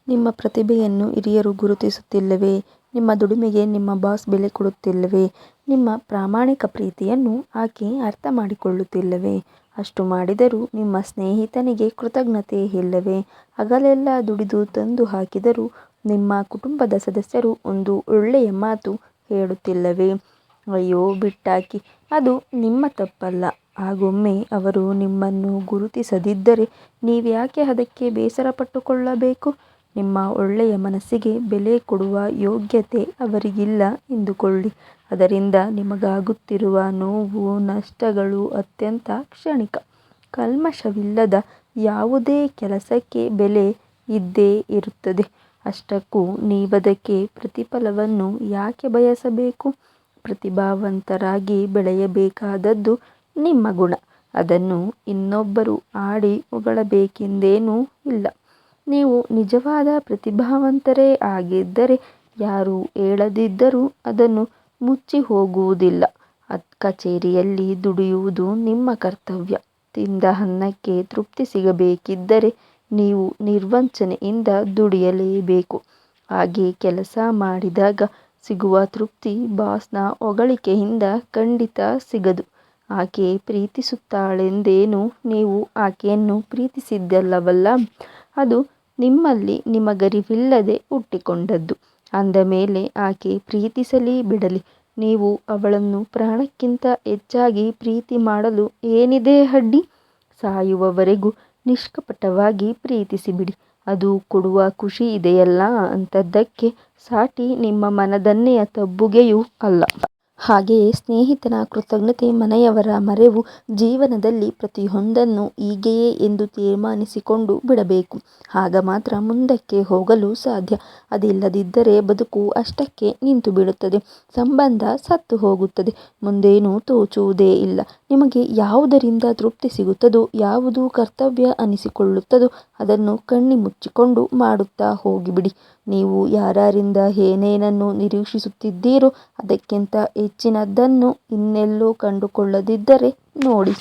ನಿಮ್ಮ ಪ್ರತಿಭೆಯನ್ನು ಹಿರಿಯರು ಗುರುತಿಸುತ್ತಿಲ್ಲವೇ? ನಿಮ್ಮ ದುಡಿಮೆಗೆ ನಿಮ್ಮ ಬಾಸ್ ಬೆಲೆ ಕೊಡುತ್ತಿಲ್ಲವೇ? ನಿಮ್ಮ ಪ್ರಾಮಾಣಿಕ ಪ್ರೀತಿಯನ್ನು ಆಕೆ ಅರ್ಥ ಮಾಡಿಕೊಳ್ಳುತ್ತಿಲ್ಲವೇ? ಅಷ್ಟು ಮಾಡಿದರೂ ನಿಮ್ಮ ಸ್ನೇಹಿತನಿಗೆ ಕೃತಜ್ಞತೆ ಇಲ್ಲವೇ? ಹಗಲೆಲ್ಲ ದುಡಿದು ತಂದು ಹಾಕಿದರೂ ನಿಮ್ಮ ಕುಟುಂಬದ ಸದಸ್ಯರು ಒಂದು ಒಳ್ಳೆಯ ಮಾತು ಹೇಳುತ್ತಿಲ್ಲವೇ? ಅಯ್ಯೋ ಬಿಟ್ಟಾಕಿ, ಅದು ನಿಮ್ಮ ತಪ್ಪಲ್ಲ. ಹಾಗೊಮ್ಮೆ ಅವರು ನಿಮ್ಮನ್ನು ಗುರುತಿಸದಿದ್ದರೆ ನೀವ್ಯಾಕೆ ಅದಕ್ಕೆ ಬೇಸರ ಪಟ್ಟುಕೊಳ್ಳಬೇಕು? ನಿಮ್ಮ ಒಳ್ಳೆಯ ಮನಸ್ಸಿಗೆ ಬೆಲೆ ಕೊಡುವ ಯೋಗ್ಯತೆ ಅವರಿಗಿಲ್ಲ ಎಂದುಕೊಳ್ಳಿ. ಅದರಿಂದ ನಿಮಗಾಗುತ್ತಿರುವ ನೋವು, ನಷ್ಟಗಳು ಅತ್ಯಂತ ಕ್ಷಣಿಕ. ಕಲ್ಮಶವಿಲ್ಲದ ಯಾವುದೇ ಕೆಲಸಕ್ಕೆ ಬೆಲೆ ಇದ್ದೇ ಇರುತ್ತದೆ. ಅಷ್ಟಕ್ಕೂ ನೀವದಕ್ಕೆ ಪ್ರತಿಫಲವನ್ನು ಯಾಕೆ ಬಯಸಬೇಕು? ಪ್ರತಿಭಾವಂತರಾಗಿ ಬೆಳೆಯಬೇಕಾದದ್ದು ನಿಮ್ಮ ಗುಣ. ಅದನ್ನು ಇನ್ನೊಬ್ಬರು ಆಡಿ ಹೊಗಳಬೇಕೆಂದೇನೂ ಇಲ್ಲ. ನೀವು ನಿಜವಾದ ಪ್ರತಿಭಾವಂತರೇ ಆಗಿದ್ದರೆ ಯಾರೂ ಹೇಳದಿದ್ದರೂ ಅದನ್ನು ಮುಚ್ಚಿ ಹೋಗುವುದಿಲ್ಲ. ಕಚೇರಿಯಲ್ಲಿ ದುಡಿಯುವುದು ನಿಮ್ಮ ಕರ್ತವ್ಯ. ತಿಂದ ಅನ್ನಕ್ಕೆ ತೃಪ್ತಿ ಸಿಗಬೇಕಿದ್ದರೆ ನೀವು ನಿರ್ವಂಚನೆಯಿಂದ ದುಡಿಯಲೇಬೇಕು. ಹಾಗೆ ಕೆಲಸ ಮಾಡಿದಾಗ ಸಿಗುವ ತೃಪ್ತಿ ಬಾಸ್ನ ಹೊಗಳಿಕೆಯಿಂದ ಖಂಡಿತ ಸಿಗದು. ಆಕೆ ಪ್ರೀತಿಸುತ್ತಾಳೆಂದೇನು ನೀವು ಆಕೆಯನ್ನು ಪ್ರೀತಿಸಿದ್ದಲ್ಲವಲ್ಲ. ಅದು ನಿಮ್ಮಲ್ಲಿ ನಿಮಗರಿವಿಲ್ಲದೆ ಹುಟ್ಟಿಕೊಂಡದ್ದು. ಅಂದಮೇಲೆ ಆಕೆ ಪ್ರೀತಿಸಲಿ ಬಿಡಲಿ. ನೀವು ಅವಳನ್ನು ಪ್ರಾಣಕ್ಕಿಂತ ಹೆಚ್ಚಾಗಿ ಪ್ರೀತಿ ಮಾಡಲು ಏನಿದೆ ಅಡ್ಡಿ? ಸಾಯುವವರೆಗೂ ನಿಷ್ಕಪಟವಾಗಿ ಪ್ರೀತಿಸಿಬಿಡಿ. ಅದು ಕೊಡುವ ಖುಷಿ ಇದೆಯಲ್ಲ, ಅಂಥದ್ದಕ್ಕೆ ಸಾಟಿ ನಿಮ್ಮ ಮನದನ್ನೆಯ ತಬ್ಬುಗೆಯೂ ಅಲ್ಲ. ಹಾಗೆಯೇ ಸ್ನೇಹಿತನ ಕೃತಜ್ಞತೆ, ಮನೆಯವರ ಮರೆವು, ಜೀವನದಲ್ಲಿ ಪ್ರತಿಯೊಂದನ್ನು ಹೀಗೆಯೇ ಎಂದು ತೀರ್ಮಾನಿಸಿಕೊಂಡು ಬಿಡಬೇಕು. ಆಗ ಮಾತ್ರ ಮುಂದಕ್ಕೆ ಹೋಗಲು ಸಾಧ್ಯ. ಅದಿಲ್ಲದಿದ್ದರೆ ಬದುಕು ಅಷ್ಟಕ್ಕೆ ನಿಂತುಬಿಡುತ್ತದೆ. ಸಂಬಂಧ ಸತ್ತು ಹೋಗುತ್ತದೆ. ಮುಂದೇನೂ ತೋಚುವುದೇ ಇಲ್ಲ. ನಿಮಗೆ ಯಾವುದರಿಂದ ತೃಪ್ತಿ ಸಿಗುತ್ತದೋ, ಯಾವುದು ಕರ್ತವ್ಯ ಅನಿಸಿಕೊಳ್ಳುತ್ತದೋ ಅದನ್ನು ಕಣ್ಣಿಮುಚ್ಚಿಕೊಂಡು ಮಾಡುತ್ತಾ ಹೋಗಿಬಿಡಿ. ನೀವು ಯಾರಿಂದ ಏನೇನನ್ನು ನಿರೀಕ್ಷಿಸುತ್ತಿದ್ದೀರೋ ಅದಕ್ಕಿಂತ ಹೆಚ್ಚಿನದನ್ನು ಇನ್ನೆಲ್ಲೂ ಕಂಡುಕೊಳ್ಳದಿದ್ದರೆ ನೋಡಿ.